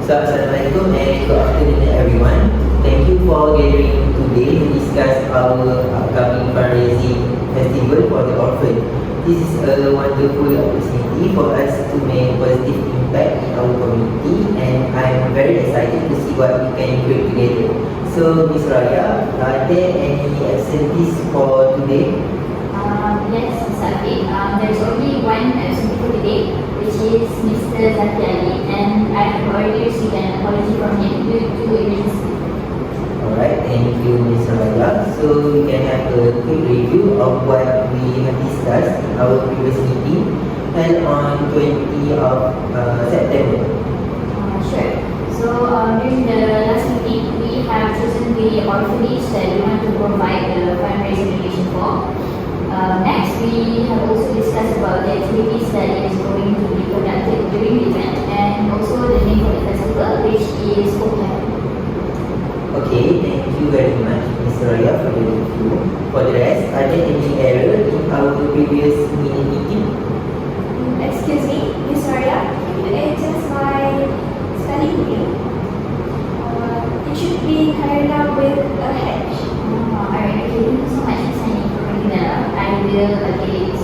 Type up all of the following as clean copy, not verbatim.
So, Assalamualaikum and good afternoon everyone. Thank you for gathering today to discuss our upcoming fundraising festival for the orphan. This is a wonderful opportunity for us to make positive impact in our community, and I'm very excited to see what we can create together. So, Ms. Raya, are there any activities for today? Yes, Safi. There's only one absentee for today, which is Mr. Zaki Ali, and I have already received an apology from him due to emergency. Alright, thank you, Ms. Raya. So we can have a quick review of what we have discussed in our previous meeting held on 20th of September. Sure. So during the last meeting, we have chosen the orphanage that we want to provide the fundraising donation for. Next, we have also discussed about the activities that is going to be conducted during the event, and also the name of the festival, which is Hope Heaven. Okay, thank you very much, Ms. Raya, for the review. For the rest, are there any error in our previous meeting? Excuse me, Miss Arya, can you adjust my spelling name? It should be carried out with a H. Alright, okay, thank you so much, Ms. Hani, for bringing that up. I will get it.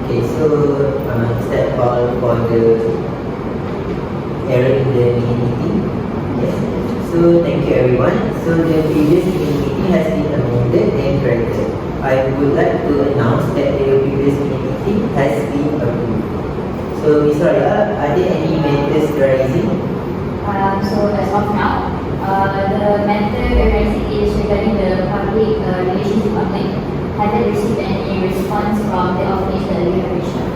Okay, so is that all for the error in the meeting? Yes. So thank you everyone. So the previous meeting has been amended and corrected. I would like to announce that the previous meeting has been approved. So Ms. Raya, are there any matters arising? So as of now, the matter arising is regarding the public relations department. Haven't received any response from the orphanage that we have reached out.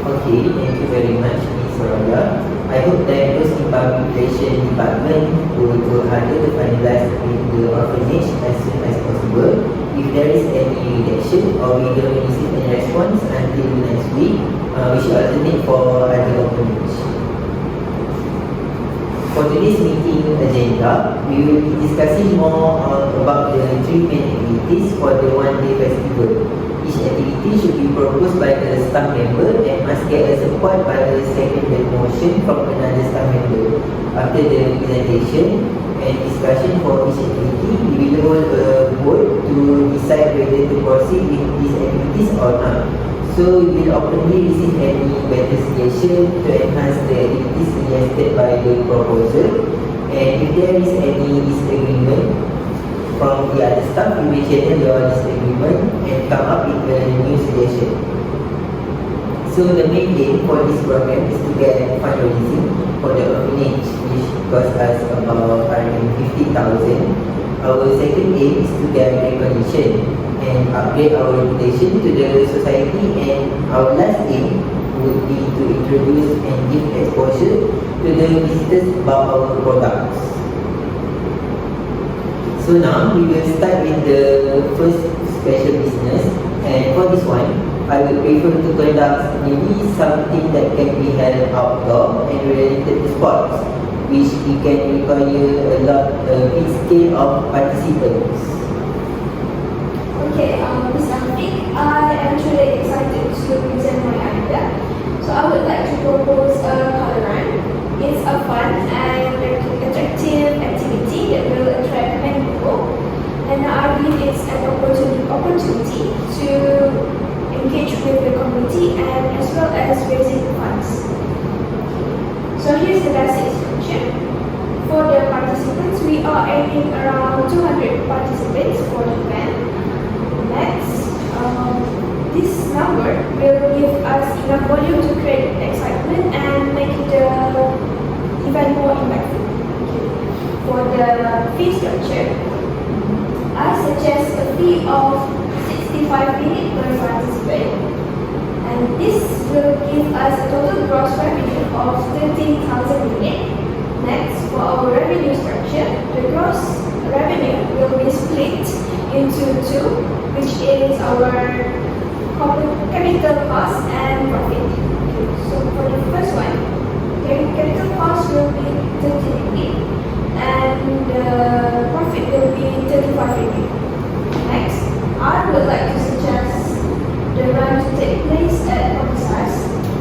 Okay, thank you very much, Ms. Raya. I hope that those in public relations department will work harder to finalize with the orphanage as soon as possible. If there is any rejection or we don't receive any response until next week, we should alternate for other orphanage. For today's meeting agenda, we will be discussing more about the three main activities for the one-day festival. Each activity should be proposed by a staff member and must get a support by a seconded motion from another staff member. After the presentation and discussion for each activity, we will hold a vote to decide whether to proceed with these activities or not. So we will openly receive any better suggestion to enhance the activities suggested by the proposal, and if there is any disagreement from the other staff, we will channel your disagreement and come up with a new suggestion. So the main aim for this program is to get fundraising for the orphanage, which cost us about 150,000. Our second aim is to get recognition and upgrade our reputation to the society, and our last aim would be to introduce and give exposure to the visitors about our products. So now we will start with the first special business, and for this one, I would prefer to conduct maybe something that can be held outdoor and related to sports, which it can require a big scale of participants. Okay, Ms. Afiq, I am truly excited to present my idea. So I would like to propose a color run. It's a fun and attractive activity that will attract many people, and I believe it's an opportunity to engage with the community and as well as raising funds. So here's the basic structure. For the participants, we are aiming around 200 participants for the event. Next, this number will give us enough volume to create excitement and make the event more impactful. For the fee structure, I suggest a fee of 65 ringgit per participant, and this will give us a total gross revenue of 13,000 ringgit. Next, for our revenue structure, the gross revenue will be split into two, which is our capital cost and profit. So for the first one, capital cost will be 30 ringgit and the profit will be 35 ringgit. Next, I would like to suggest the run to take place at Pakistan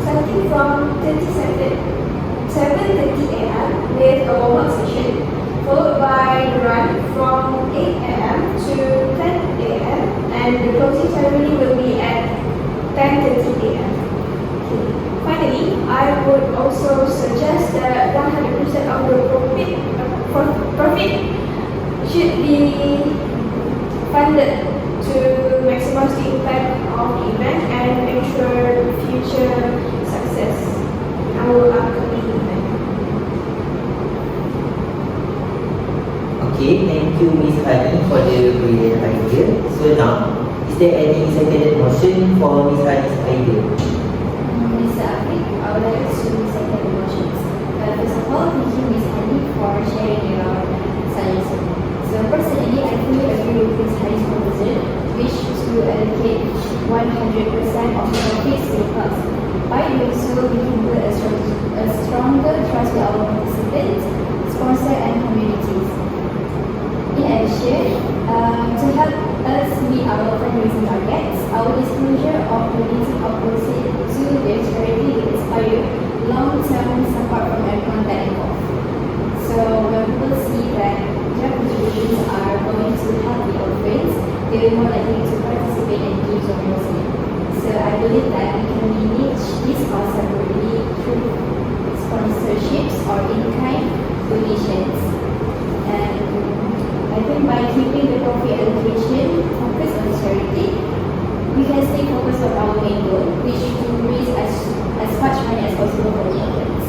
starting from 32nd also suggest that 100% of the profit should be funded to maximize the impact of the event and ensure future success in our upcoming event. Okay, thank you Miss Hani for the brilliant idea. So now, is there any seconded motion for Miss Hani's idea? Mr. Afiq, I would like to second the motions. First of all, thank you, Ms. Hani, for sharing your suggestion. So personally, I fully agree with Ms. Hani's proposal, which to allocate 100% of the profits to the class. By doing so, we can build a stronger trust with our participants, sponsors, and communities. In addition, to help us meet our fundraising targets, our disclosure of donating our proceeds to the charity will inspire long-term support from everyone that involved. So when people see that their contributions are going to help the orphans, they will more likely to participate and give generously. So I believe that we can manage this cost separately through sponsorships or in-kind donations. And I think by keeping the profit allocation focused on charity, we can stay focused on our main goal, which is to raise as much money as possible for the orphans.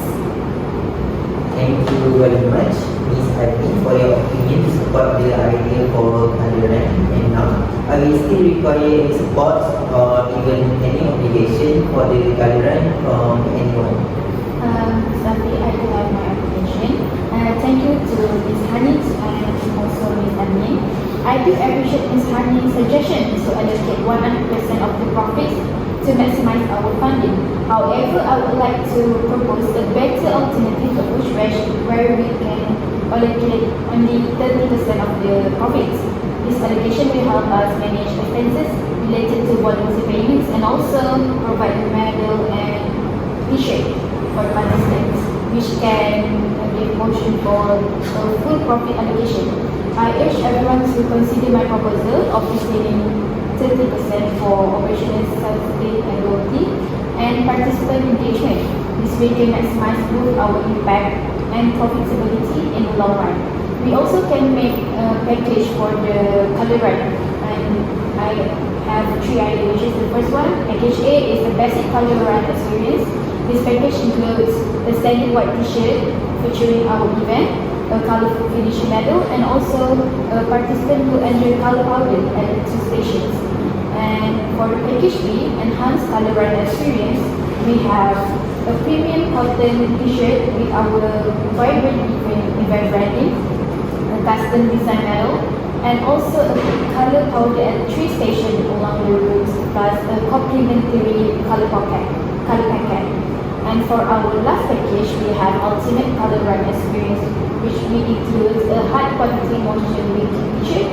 Thank you very much Miss Hani for your opinion to support the idea for Kaliran. And now, I will still require any support or even any obligation for the Kaliran from anyone. Safi, I do have my application. Thank you to Ms. Hani and also Ms. Amin. I do appreciate Ms. Hani's suggestion to allocate 100% of the profits to maximize our funding. However, I would like to propose a better alternative approach where we can allocate only 30% of the profits. This allocation will help us manage expenses related to volunteer payments and also provide a medal and t-shirt for participants, which can give motion for full profit allocation. I urge everyone to consider my proposal of retaining 30% for operational sustainability and participant engagement. This way can maximize both our impact and profitability in the long run. We also can make a package for the color run, and I have 3 ideas, which is the first one. Package A is the basic color run experience. This package includes a standing white t-shirt featuring our event, a colorful finish medal, and also a participant will enjoy color powder at the 2 stations. And for the package B, enhanced color run experience, we have a premium cotton t-shirt with our vibrant event branding, a custom design medal, and also a color powder at 3 stations along the route, plus a complimentary color packet. And for our last package, we have ultimate color run experience, which will include a high quality motion with t-shirt,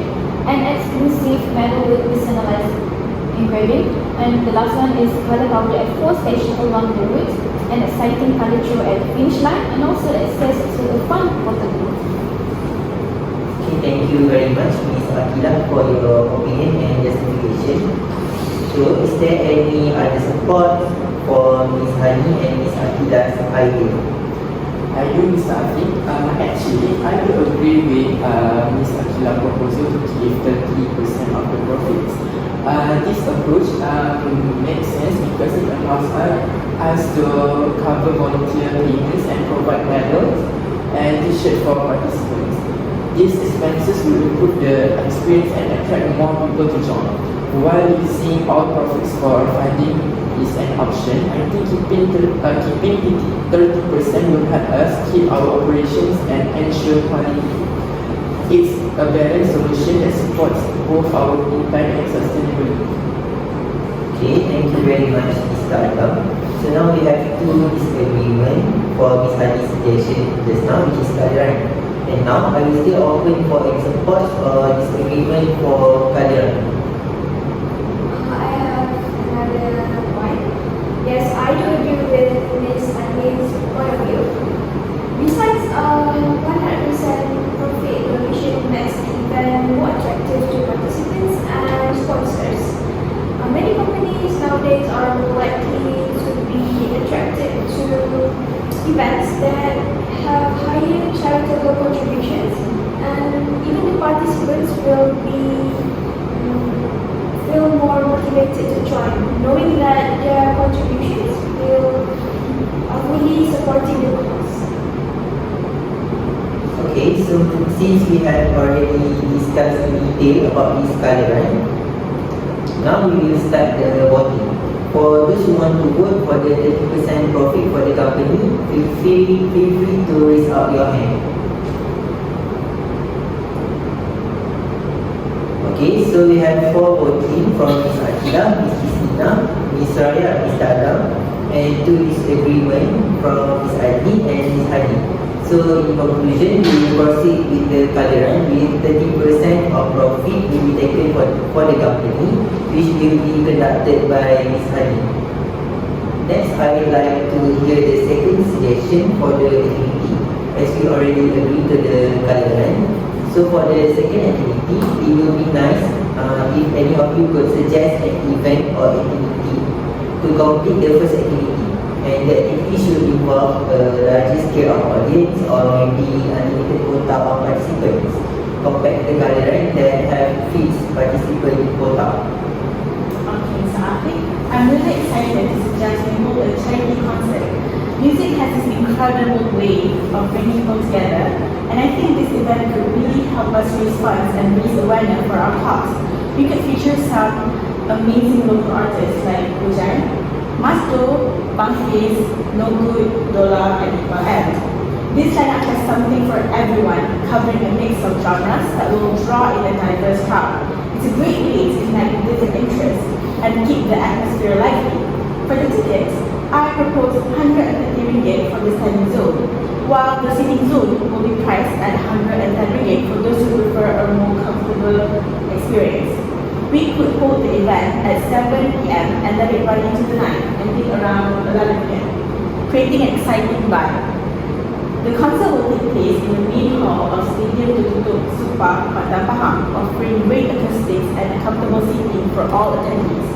an exclusive medal with personalized engraving, and the last one is color powder at 4 stations along the route, an exciting color show at the finish line, and also access to a fun photo booth. Okay, thank you very much Miss Akila for your opinion and justification. So, is there any other support for Miss Hani and Miss Akila's idea? I do, Mr. Afiq. Actually, I do agree with Ms. Akila's proposal to give 30% of the profits. This approach makes sense because it allows us to cover volunteer payments and provide medals and t-shirts for participants. These expenses will improve the experience and attract more people to join. While using all profits for funding is an option, I think keeping 30% will help us keep our operations and ensure quality. It's a balanced solution that supports both our impact and sustainability. Okay, thank you very much Mr. Adam. So now we have 2 disagreements for Miss Hani's suggestion just now, which is Kaliran. And now I will still open for any support or disagreement for Kaliran. I have another point. Yes, I do agree with Ms. Anil's point of view. Besides, 100% profit donation makes the event more attractive to participants and sponsors. Many companies nowadays are more likely to be attracted to events that have higher charitable contributions, and even the participants will feel more motivated to join, knowing that their contributions will are really supporting the cause. Okay, so since we have already discussed in detail about this color run, now we will start the voting. For those who want to vote for the 30% profit for the company, feel free to raise up your hand. Okay, so we have 4 voting from Ms. Akila, Ms. Christina, Ms. Raya, Ms. Adam, and 2 disagreement from Ms. Adi and Ms. Hadi. So in conclusion, we will proceed with the color run with 30% of profit will be taken for the company, which will be conducted by Ms. Hadi. Next, I would like to hear the second suggestion for the activity, as we already agreed to the color run. So for the second activity, it will be nice if any of you could suggest an event or activity to complete the first activity. And the activity should involve a larger scale of audience or maybe unlimited quota of participants compared to the color run that have fixed participant quota. Okay, so I'm really excited to suggest we hold a charity concert. Music has this incredible way of bringing people together, and I think this event could really help us raise funds and raise awareness for our cause. We could feature some amazing local artists like Hujan, Masto, Bangkis, No Good, Dola, and Iqbal M. This lineup has something for everyone, covering a mix of genres that will draw in a diverse crowd. It's a great way to connect different interests and keep the atmosphere lively. For the tickets, I propose 150 ringgit for the standing zone, while the seating zone will be priced at 110 ringgit for those who prefer a more comfortable experience. We could hold the event at 7 p.m. and let it run into the night, ending around 11 p.m., creating an exciting vibe. The concert will take place in the main hall of Stadium Tutup Supa, Bandar Pahang, offering great acoustics and comfortable seating for all attendees.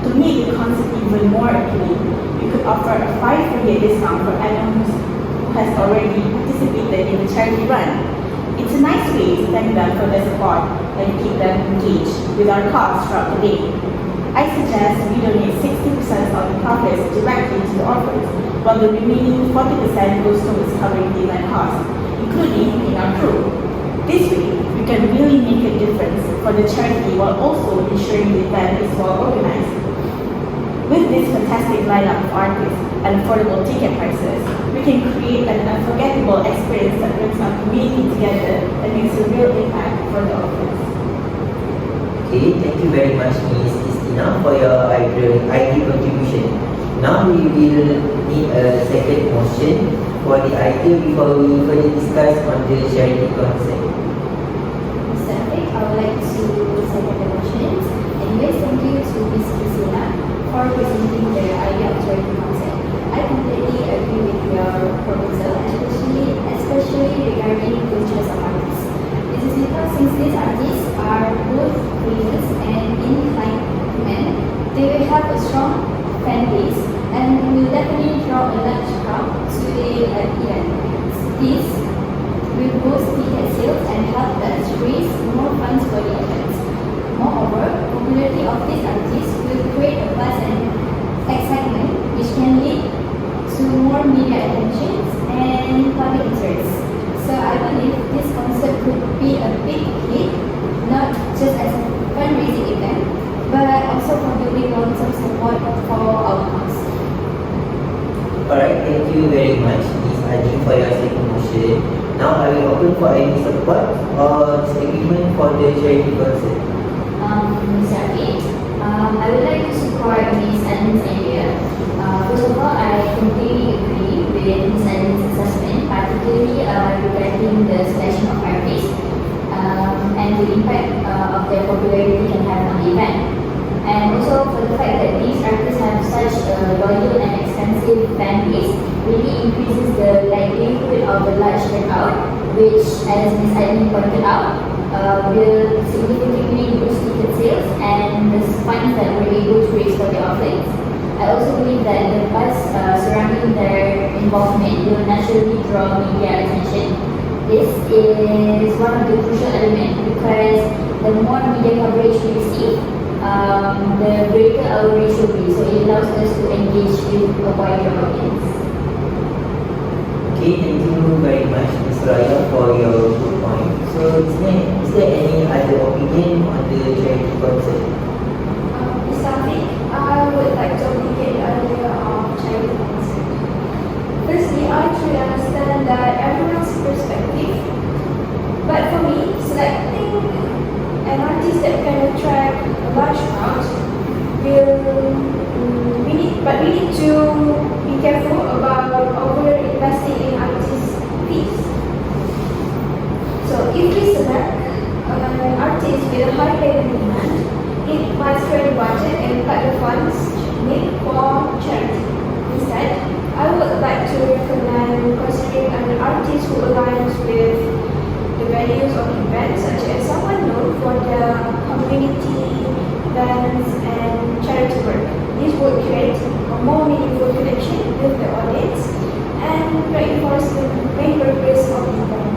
To make the concert even more appealing, we could offer a 5 ringgit discount for anyone who has already participated in the charity run. It's a nice way to thank them for their support and keep them engaged with our cause throughout the day. I suggest we donate 60% of the profits directly to the orphans, while the remaining 40% goes towards covering the event costs, including paying our crew. This way, we can really make a difference for the charity while also ensuring the event is well organized. With this fantastic lineup of artists and affordable ticket prices, we can create an unforgettable experience that brings our community together and makes a real impact for the orphans. Okay, thank you very much, Ms. Christina, for your ideal contribution. Now we will need a second motion for the idea before we further discuss on the charity concept. Mr. Afiq, I would like to second the motions. Anyways, thank you to Ms. Christina for presenting the idea of charity concept. I completely agree with your proposal, especially regarding the choice of artists. This is because since these artists are both famous and inclined men, they will have a strong fan base and will definitely draw a large crowd to the event. This will boost ticket sales and help us raise more funds for the events. Moreover, popularity of these artists will create a buzz and excitement which can lead to more media attention and public interest. So I believe this concept could be a big hit, not just as a fundraising event, but also for building long-term support for our cause. Alright, thank you very much, Ms. Adi, for your second motion. Now I will open for any support or disagreement for the charity concept. Mr. Afiq, I would like to support Ms. Adin's idea. First of all, I completely agree with Ms. Adin's assessment, particularly regarding the selection of artists and the impact of their popularity can have on the event. And also for the fact that these artists have such a loyal and extensive fan base really increases the likelihood of a large turnout, which, as Ms. Adin pointed out, will significantly boost ticket sales and the funds that we're able to raise for the orphans. I also believe that the buzz surrounding their involvement will naturally draw media attention. This is one of the crucial elements because the more media coverage we receive, the greater our reach will be. So it allows us to engage with a wider audience. Okay, thank you very much, Ms. Raya, for your good point. So, is there any other opinion on the charity concert? Safi, I would like to indicate the idea of charity concert. Firstly, I truly understand that everyone's perspective, but for me, selecting an artist that can attract a large crowd we need to be careful about over investing in artist fees. So if we select an artist with a high level demand, it might spread the budget and cut the funds made for charity. Instead, I would like to recommend considering an artist who aligns with the values of the event, such as someone known for their community, events, and charity work. This would create a more meaningful connection with the audience and reinforce the main purpose of the event.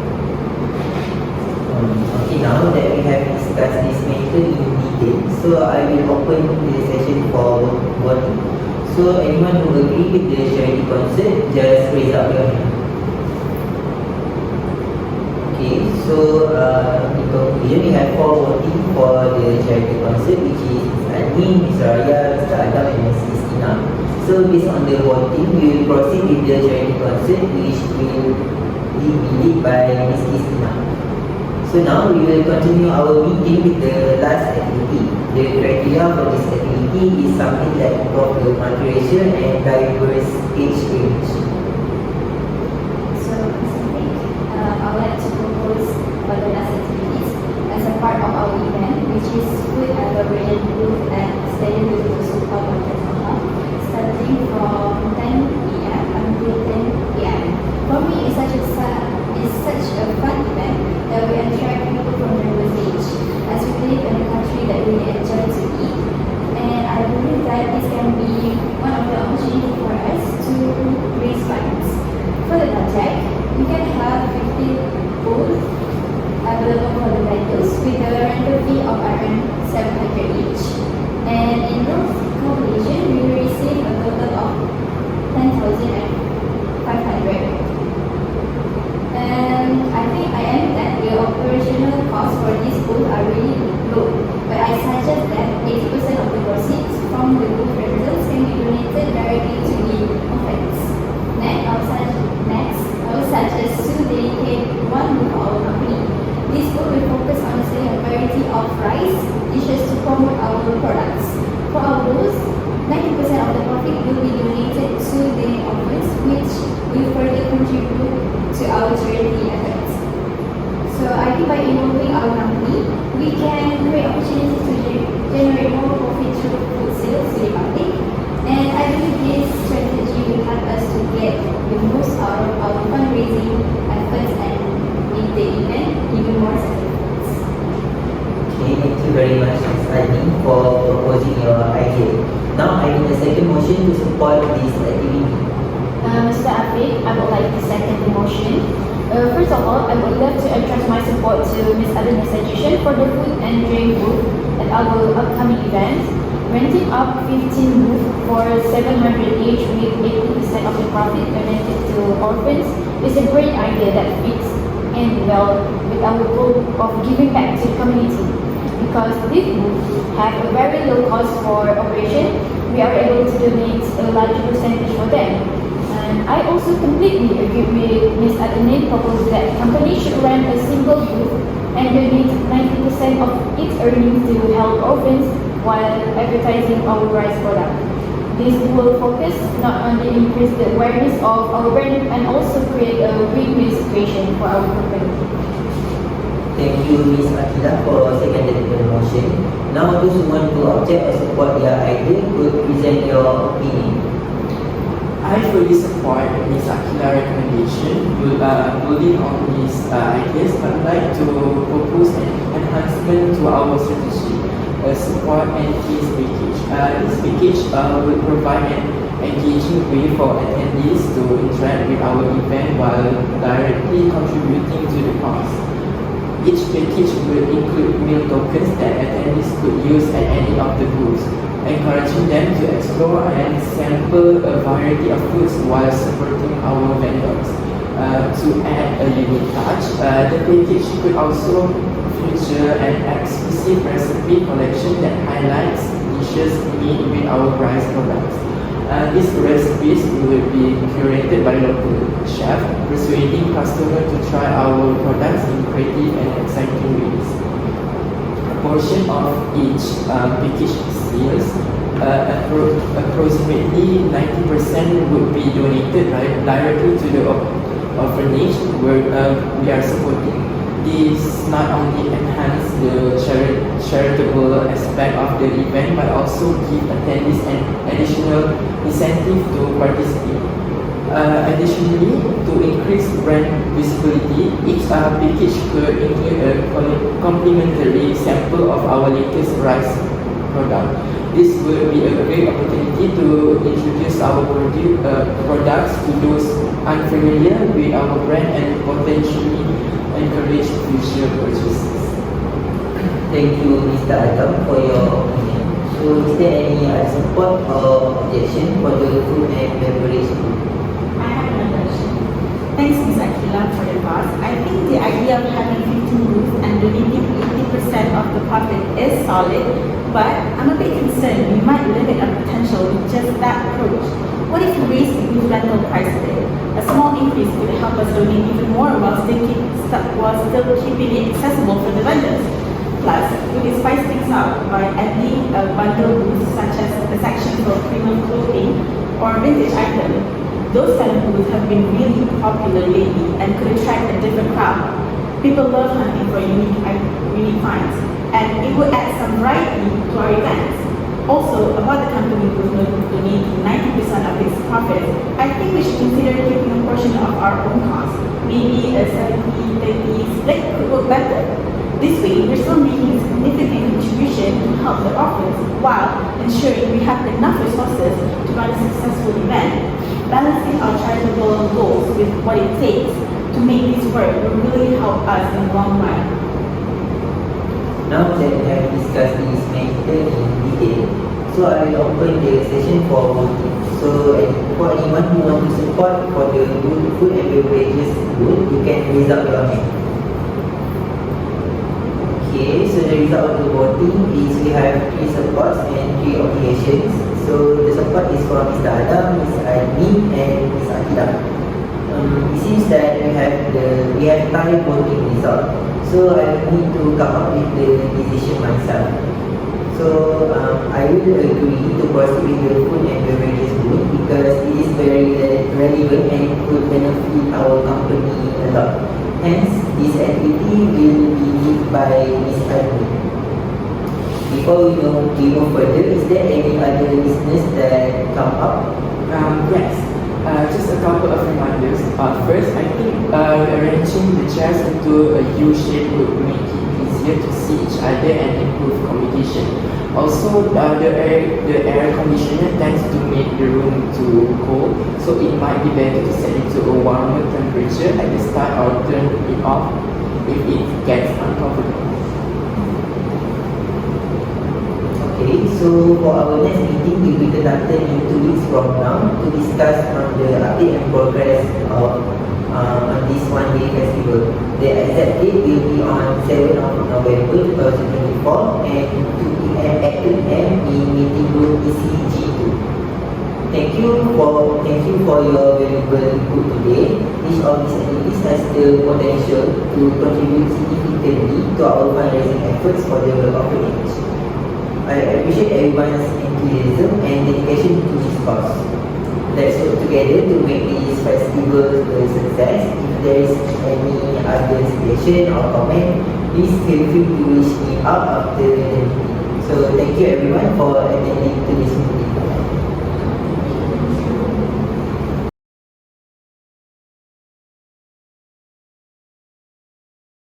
Okay, now that we have discussed this matter in detail, so I will open the session for voting. So anyone who agree with the charity concert, just raise up your hand. Okay, so in conclusion, we have 4 voting for the charity concert, which is Ms. Ani, Ms. Raya, Mr. Adam, and Ms. Istina. So based on the voting, we will proceed with the charity concert, which will be led by Ms. Istina. So now we will continue our meeting with the last activity. The criteria for this activity is something that involves the multiracial and diverse age range. So, I would like to propose for the last activities as a part of our event, which is food and beverage booth at Stadium Yusof Al starting from 10 p.m. until 10 p.m. For me, it's such a fun event that we attract people from diverse age, as we live in a country that we enjoy to eat. And I believe that this can be one of the opportunities for us to raise funds. For the project, we can have 50 booths available for the vendors with a rental fee of around 700 each. And in those completion, we will receive a total of 10,500. And I think I am that the operational costs for this booth are really low, but I suggest that 80% of the proceeds from the booth rentals can be donated directly to the offense. Next, I will suggest to dedicate one booth for our company. This booth will focus on selling a variety of rice dishes to promote our products. For our booth, 90% of the profit will be donated to the offense, which will further contribute to our charity efforts. So I think by involving our company, we can create opportunities to generate more profit through food sales to the public. And I believe this strategy will help us to get the most out of our fundraising efforts and make the event even more successful. Okay, thank you very much, Ms. Ani, for proposing your idea. Now I need a second motion to support this activity. Mr. Afiq, I would like to second the motion. First of all, I would love to express my support to Ms. Adina's suggestion for the food and drink booth at our upcoming event. Renting up 15 booths for 700 each with 80% of the profit donated to orphans is a great idea that fits in well with our goal of giving back to the community. Because these booths have a very low cost for operation, we are able to donate a larger percentage for them. And I also completely agree with Ms. Adina's proposal that companies should rent a single booth and donate 90% of its earnings to help orphans while advertising our rice product. This will focus not only increase the awareness of our brand and also create a win-win situation for our company. Thank you, Ms. Akila, for seconding the motion. Now those who want to object or support their idea could present your opinion. I fully support Ms. Akila's recommendation. Building on these ideas, I would like to propose an enhancement to our strategy. support and fees package. This package will provide an engaging way for attendees to interact with our event while directly contributing to the cost. Each package will include meal tokens that attendees could use at any of the booths, encouraging them to explore and sample a variety of foods while supporting our vendors. To add a unique touch, the package could also feature an exclusive recipe collection that highlights dishes made with our rice products. These recipes will be curated by local chefs, persuading customers to try our products in creative and exciting ways. A portion of each package sales, approximately 90% would be donated directly to the orphanage where we are supporting. This not only enhance the charitable aspect of the event but also give attendees an additional incentive to participate. Additionally, to increase brand visibility, each package could include a complimentary sample of our latest rice product. This will be a great opportunity to introduce our products to those unfamiliar with our brand and potentially encourage future purchases. Thank you, Mr. Adam, for your opinion. So, is there any support or objection for the food and beverage group? I have another question. Thanks, Ms. Akila, for the pass. I think the idea of having 15 booths and donating 80% of the profit is solid, but I'm a bit concerned we might limit our potential with just that approach. What if we raise the booth rental price a bit? A small increase could help us donate even more while still keeping it accessible for the vendors. Plus, we could spice things up by adding a bundle booth such as a section for premium clothing or vintage items. Those kind of booths have been really popular lately and could attract a different crowd. People love hunting for unique finds, and it would add some variety to our events. Also, about the company who will donate 90% of its profits, I think we should consider keeping a portion of our own costs. Maybe a 70-30 split could work better. This way, we're still making a significant contribution to help the office while ensuring we have enough resources to run a successful event. Balancing our charitable goals with what it takes to make this work will really help us in the long run. Now that we have discussed this matter in detail, so I will open the session for voting. So for anyone who want to support for the food and beverages group, you can raise up your hand. Okay, so the result of the voting is we have 3 supports and 3 obligations. So the support is for Mr. Adam, Ms. Aini and Ms. Akila. It seems that we have tie voting result. So I need to come up with the decision myself. So I will agree to proceed with the food and beverages group because it is very relevant and could benefit our company a lot. Hence, this activity will be led by Ms. Aini. Before we move further, is there any other business that come up? Yes. Just a couple of reminders. First, I think arranging the chairs into a U shape would make it easier to see each other and improve communication. Also, the air conditioner tends to make the room too cold, so it might be better to set it to a warmer temperature at the start or turn it off if it gets uncomfortable. Okay, so for our next meeting will be conducted in 2 weeks from now to discuss on the update and progress of on this one-day festival. The exact date will be on 7th of November 2024 and 2 p.m. at 2 p.m. in meeting room ECG2. Thank you for your valuable input today. Each of these activities has the potential to contribute significantly to our fundraising efforts for the orphanage. I appreciate everyone's enthusiasm and dedication to this cause. Let's work together to make this festival a success. If there is any other suggestion or comment, please feel free to reach me out after the meeting. So thank you everyone for attending today.